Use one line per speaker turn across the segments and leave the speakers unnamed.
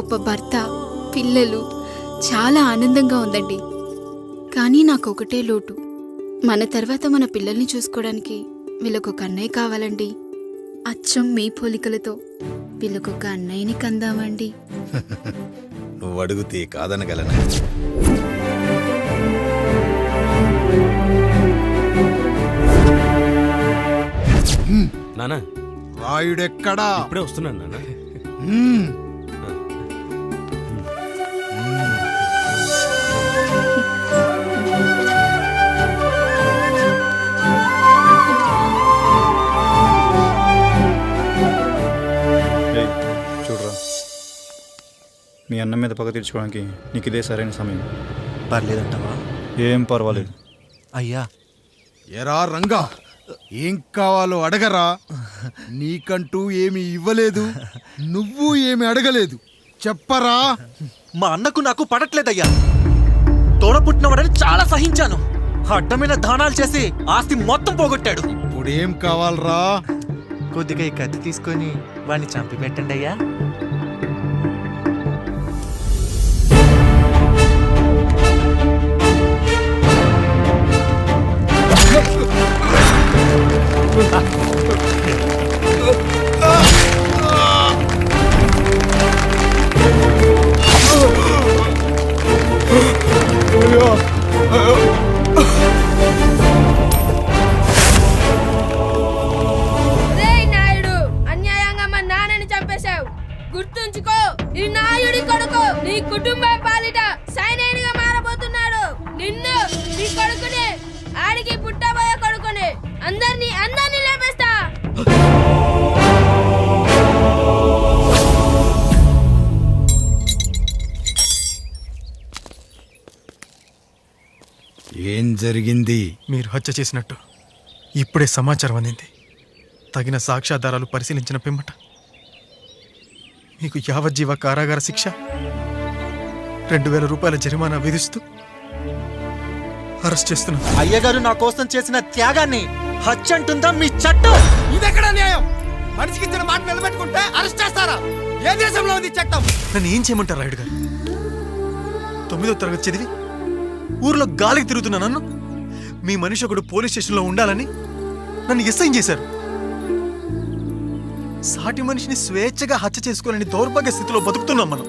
గొప్ప భర్త, పిల్లలు, చాలా ఆనందంగా ఉందండి. కానీ నాకొకటే లోటు. మన తర్వాత మన పిల్లల్ని చూసుకోవడానికి వీళ్ళకొక అన్నయ్య కావాలండి. అచ్చం మీ పోలికలతో వీళ్ళకొక అన్నయ్యని కందామండి.
నువ్వు అడిగితే కాదనగలనా?
నానా
రాయుడెక్కడా?
ఇప్పుడే వస్తున్నాను నాన్న.
చూడరా, మీ అన్న మీద పగ తీర్చుకోవడానికి నీకు ఇదే సరైన సమయం.
పర్లేదంటావా?
ఏం పర్వాలేదు.
అయ్యా,
ఎరా రంగా, ఏం కావాలో అడగరా. నీకంటూ ఏమి ఇవ్వలేదు, నువ్వు ఏమి అడగలేదు. చెప్పరా.
మా అన్నకు నాకు పడట్లేదయ్యా. తోడ పుట్టినవాడని చాలా సహించాను. అడ్డమైన దానాలు చేసి ఆస్తి మొత్తం పోగొట్టాడు.
ఇప్పుడేం కావాలరా?
కొద్దిగా ఈ కత్తి తీసుకొని వాడిని చంపి పెట్టండి అయ్యా.
గుర్తుంచుకో, ఈ నాయుడి కొడుకు నీ కుటుంబం పాలిట సైనికుడిగా మారబోతున్నాడు. నిన్ను, నీ కొడుకుని, ఆడికి పుట్టబోయే కొడుకుని అందరినీ లేపేస్తా.
ఏం జరిగింది?
మీరు హత్య చేసినట్టు ఇప్పుడే సమాచారం అందింది. తగిన సాక్ష్యాధారాలు పరిశీలించిన పిమ్మట మీకు యావజ్జీవ కారాగార శిక్ష, 2000 రూపాయల జరిమానా విధిస్తూ అరెస్ట్ చేస్తున్నాను.
అయ్యగారు నా కోసం చేసిన త్యాగాన్ని హత్య అంటుందా మీ చట్టం?
ఇదెక్కడ న్యాయం? మనిషికి ఇచ్చిన మాట నిలబెట్టుకుంటే అరెస్ట్ చేస్తారా? ఏ దేశంలో ఉంది చట్టం?
నన్ను ఏం చేయమంటారు రాయుడు గారు? 9వ తరగతి చదివి ఊర్లో గాలికి తిరుగుతున్నా నన్ను మీ మనిషి ఒకడు పోలీస్ స్టేషన్లో ఉండాలని నన్ను ఎస్ఐ చేశారు. సాటి మనిషిని స్వేచ్ఛగా హత్య చేసుకోవాలని దౌర్భాగ్య స్థితిలో బతుకుతున్నాం మనం.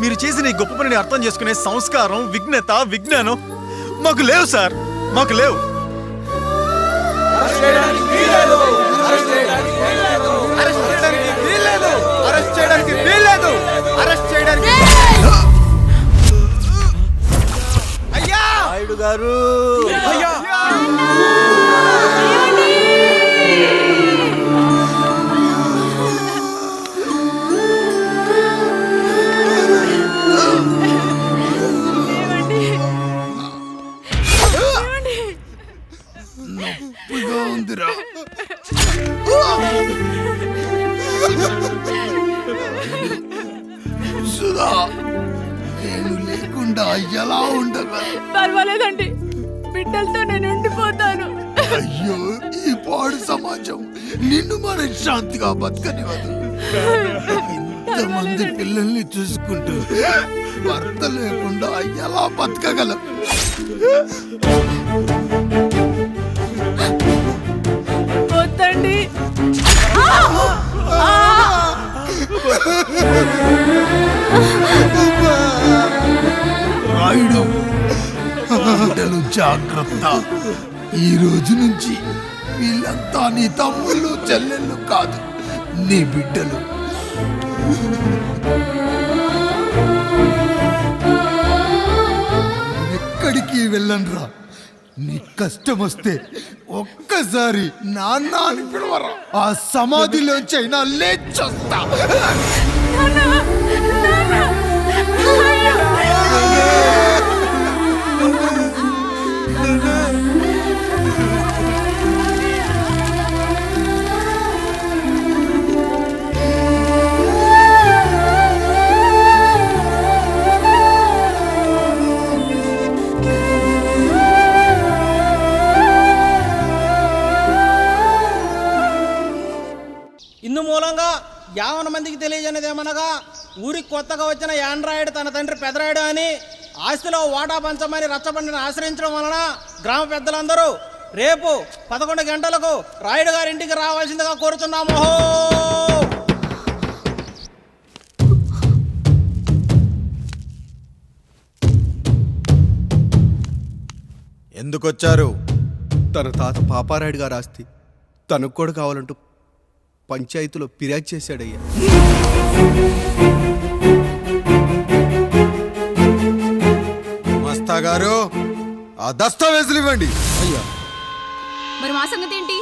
మీరు చేసిన ఈ గొప్ప పనిని అర్థం చేసుకునే సంస్కారం, విజ్ఞత, విజ్ఞానం మాకు లేవు సార్, మాకు లేవు.
నాయుడు గారు,
నేను లేకుండా ఎలా ఉండగలను?
పర్వాలేదండి, బిడ్డలతో నేను ఉండిపోతాను.
అయ్యో, ఈ పాడు సమాజం నిన్ను మనశ్శాంతిగా బతకనివ్వదు. ఇంతమంది పిల్లల్ని చూసుకుంటూ భర్త లేకుండా ఎలా బతకగలం?
వద్దండి.
రాయుడు, బిడ్డలు జాగ్రత్త. ఈ రోజు నుంచి వీళ్ళంతా నీ తమ్ముళ్ళు, చెల్లెళ్ళు కాదు, నీ బిడ్డలు. ఎక్కడికి వెళ్ళనురా. నీ కష్టం వస్తే ఒక్కసారి నాన్న అని పిలవరా. ఆ సమాధిలోంచి అయినా లేచొస్తా.
ఇందు మూలంగా 50 మందికి తెలియజేయని
చెప్పినదేమనగా ఊరికి కొత్తగా వచ్చిన యాండ్రాయిడ్ తన తండ్రి పెదరాయుడు అని ఆస్తిలో వాటా పంచమని రచ్చబండిని ఆశ్రయించడం వలన గ్రామ పెద్దలందరూ రేపు 11 గంటలకు రాయుడు గారి ఇంటికి రావాల్సిందిగా కోరుతున్నాము.
ఎందుకొచ్చారు? తన తాత పాపారాయుడు గారు ఆస్తి తనకు కూడా కావాలంటూ పంచాయతీలో ఫిర్యాదు చేశాడయ్యా. మస్తా గారు ఆ దస్తావేజులు ఇవ్వండి. అయ్యా
మరి మా సంగతి ఏంటి?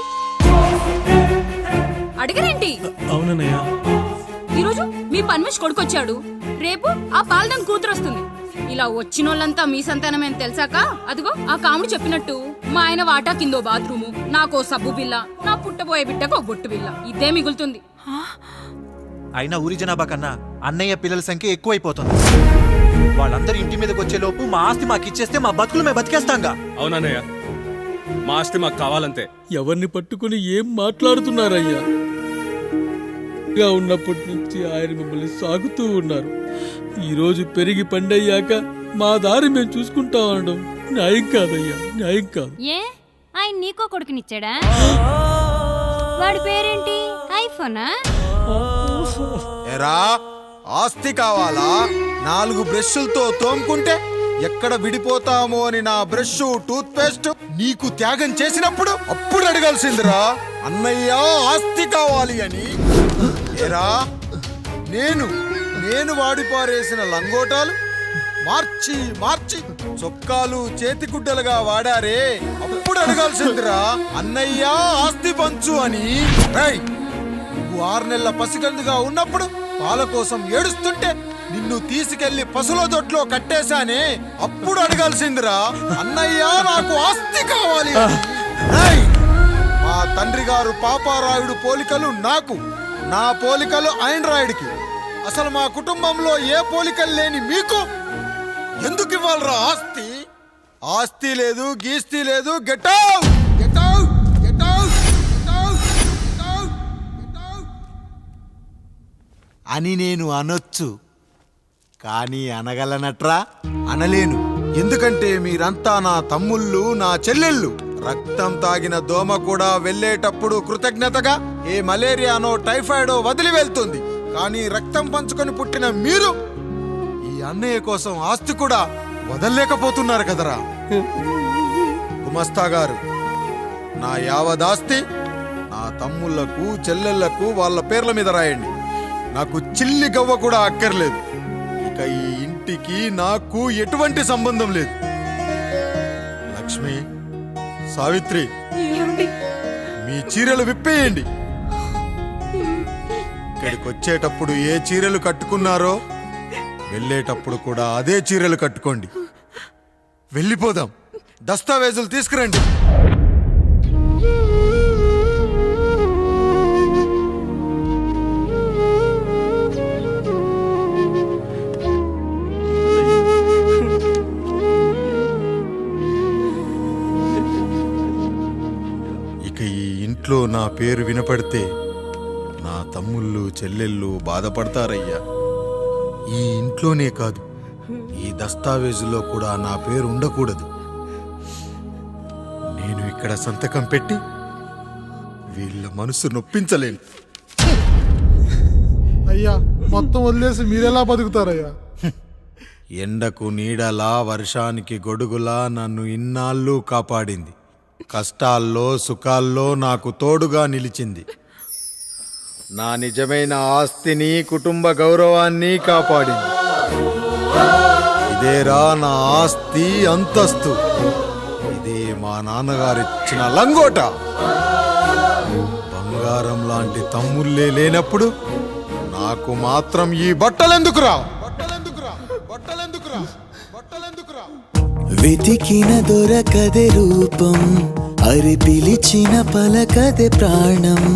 అడగరేంటి?
అవునన్నయ్యా.
ఈరోజు మీ పన్మేష్ కొడుకొచ్చాడు, రేపు ఆ పాలదం కూతురు వస్తుంది. ఇలా వచ్చినోళ్ళంతా మీ సంతానమే అని తెలిసాక అదిగో ఆ కాముడు చెప్పినట్టు మా ఆయన వాటా కిందో బాత్రూము, నాకో సబ్బు బిల్ల, నా పుట్టబోయే బిడ్డకో బొట్టు బిల్ల, ఇదే మిగులుతుంది.
అయినా ఊరి జనాభా కన్నా అన్నయ్య పిల్లల సంఖ్య ఎక్కువైపోతుంది. వాళ్ళందరూ ఇంటి మీదకి వచ్చే లోపు మా ఆస్తి మాకు ఇచ్చేస్తే మా బతుకులు మేము బతికేస్తాంగా.
అవునన్నయ్య, మా ఆస్తి మాకు కావాలంతే.
ఎవరిని పట్టుకుని ఏం మాట్లాడుతున్నారయ్యా? ఉన్నప్పటి నుంచి ఆయన మిమ్మల్ని సాగుతూ ఉన్నారు. ఈరోజు పెరిగి పండయ్యాక మా దారి మేము చూసుకుంటా ఉండడం న్యాయం కాదయ్యా, న్యాయం కాదు.
ఏ ఆయన నీకో కొడుకునిచ్చాడా? వాడి పేరేంటి? ఐఫోనా?
ఎరా ఆస్తి కావాలా? 4 బ్రష్లతో తోముకుంటే ఎక్కడ విడిపోతామో అని నా బ్రష్ టూత్ పేస్ట్ నీకు త్యాగం చేసినప్పుడు అప్పుడు అడగాల్సిందిరా అన్నయ్య ఆస్తి కావాలి అని. ఎరా నేను వాడిపారేసిన లంగోటాలు మార్చి మార్చి చొక్కాలు చేతిగుడ్డలుగా వాడారే, అప్పుడు అడగాల్సిందిరా అన్నయ్య ఆస్తి పంచు అని. నువ్వు 6 నెలల పసిగందుగా ఉన్నప్పుడు పాల కోసం ఏడుస్తుంటే నిన్ను తీసుకెళ్లి పశువుల దొడ్లో కట్టేశానే, అప్పుడు అడగాల్సిందిరా అన్నయ్య నాకు ఆస్తి కావాలి. మా తండ్రి గారు పాపారాయుడు పోలికలు నాకు, నా పోలికలు ఆండ్రాయిడ్కి. అసలు మా కుటుంబంలో ఏ పోలికలు లేని మీకు ఎందుకు ఇవ్వాలరా ఆస్తి? ఆస్తి లేదు, గీస్తి లేదు. Get out, get out, get out, get out, get out, get out అని నేను అనొచ్చు, కానీ అనగలనట్రా? అనలేను. ఎందుకంటే మీరంతా నా తమ్ముళ్ళు, నా చెల్లెళ్ళు. రక్తం తాగిన దోమ కూడా వెళ్ళేటప్పుడు కృతజ్ఞతగా ఏ మలేరియానో టైఫాయిడో వదిలి వెళ్తుంది. కానీ రక్తం పంచుకొని పుట్టిన మీరు ఈ అన్నయ్య కోసం ఆస్తి కూడా వదల్లేకపోతున్నారు కదరా. గుమస్తా గారు, నా యావదాస్తి నా తమ్ముళ్లకు చెల్లెళ్లకు వాళ్ళ పేర్ల మీద రాయండి. నాకు చిల్లి గవ్వ కూడా అక్కర్లేదు. ఇక ఈ ఇంటికి నాకు ఎటువంటి సంబంధం లేదు. లక్ష్మి, సావిత్రి, మీ చీరలు విప్పేయండి. ఇక్కడికి వచ్చేటప్పుడు ఏ చీరలు కట్టుకున్నారో వెళ్ళేటప్పుడు కూడా అదే చీరలు కట్టుకోండి. వెళ్ళిపోదాం. దస్తావేజులు తీసుకురండి. ఇక ఈ ఇంట్లో నా పేరు వినపడితే నా తమ్ముళ్ళు చెల్లెళ్ళు బాధపడతారయ్యా. ఈ ఇంట్లోనే కాదు, ఈ దస్తావేజులో కూడా నా పేరు ఉండకూడదు. నేను ఇక్కడ సంతకం పెట్టి వీళ్ళ మనసు నొప్పించలేను.
అయ్యా, మొత్తం వదిలేసి మీరెలా బతుకుతారయ్యా?
ఎండకు నీడలా, వర్షానికి గొడుగులా నన్ను ఇన్నాళ్ళు కాపాడింది. కష్టాల్లో సుఖాల్లో నాకు తోడుగా నిలిచింది. నా నిజమైన ఆస్తిని, కుటుంబ గౌరవాన్ని కాపాడింది. ఇదేరా నా ఆస్తి, అంతస్తు. ఇదే మా నాన్నగారిచ్చిన లంగోట. బంగారం లాంటి తమ్ముళ్ళే లేనప్పుడు నాకు మాత్రం ఈ బట్టలెందుకురా? బట్టలెందుకురా? బట్టలెందుకురా? బట్టలెందుకురా?
వెతికిన దొరకదే రూపం, అరి పిలిచిన పలకదే ప్రాణం.